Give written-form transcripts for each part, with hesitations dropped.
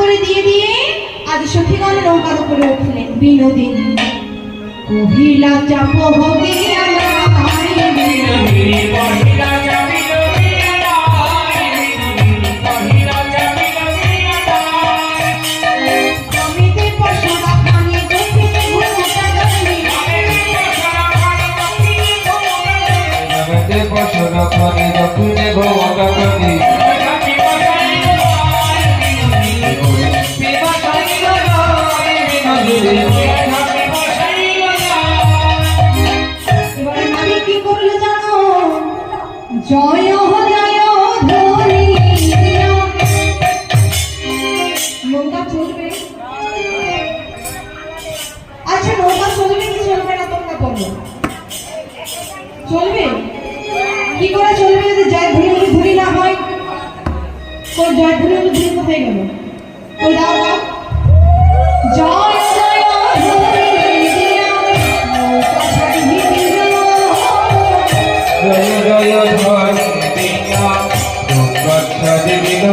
করে দিয়ে দিয়ে আজ সখীগণ নৌকার উপরে উঠলেন। বিনোদিন কহিলা চাপ ভোগে জয় জয় ধরি। নৌকা চলবে? আচ্ছা নৌকা চলবে কি চলবে না তোমরা বলো? চলবে? কি করে চলবে যদি জয় ধরি ধরি না হয়? কোন জয় ধরি ধরি কোথায় গেল? ওই দাও দাও জয় জয় ধরি নৌকা ছাড়ি জয় জয় ধরি নৌকা ছাড়ি দিল।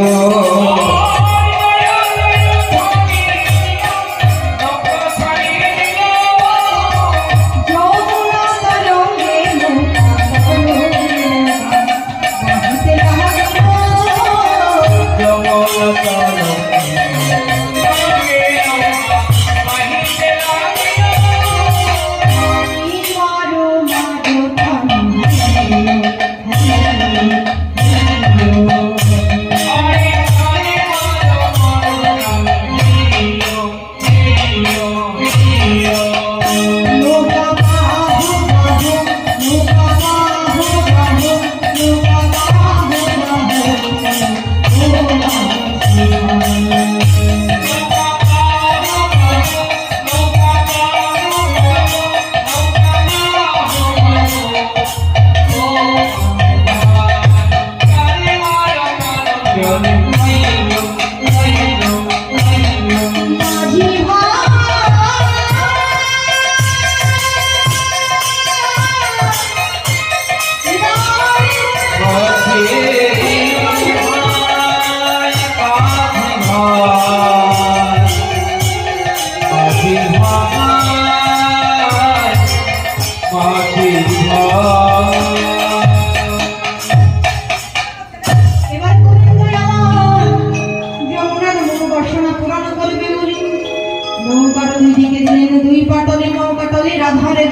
দুই পাটলে নৌকাটলে রাধারে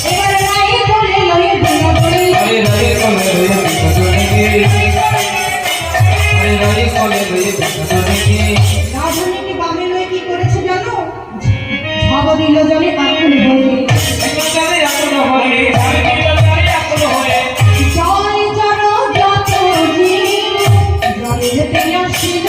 এবারে রায়ে বলে লয়ে বেলা বলে আরে রায়ে বলে লয়ে রাধারানী বামে লয়ে কি করেছে জানো? ঝাব দিল জলে আকুল হয়ে জয় জড় যত জীব জলে যেতে আসিল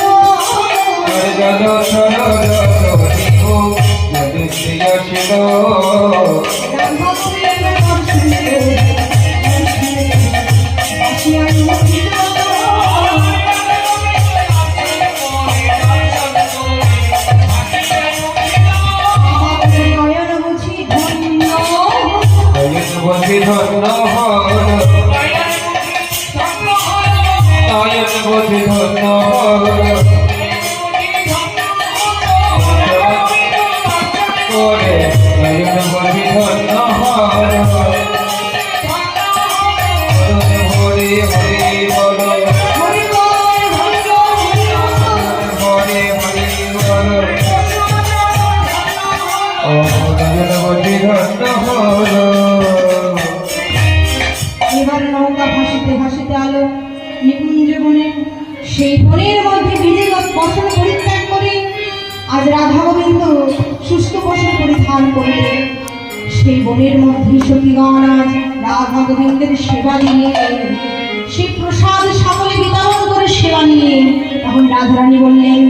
এবার নৌকা ভাসিতে ভাসিতে আলো নিকুঞ্জ বনে, সেই বনের মধ্যে বিজেগত বসন পরিত্যাগ করে আজ রাধা গোবিন্দ শুষ্ক বসন পরিধান করলেন। সেই বনের মধ্যে সখীগণ আজ রাধা গোবিন্দের সেবা নিয়ে সেই প্রসাদ সকলে বিতরণ করে সেবা নিয়ে তখন রাধারানী বললেন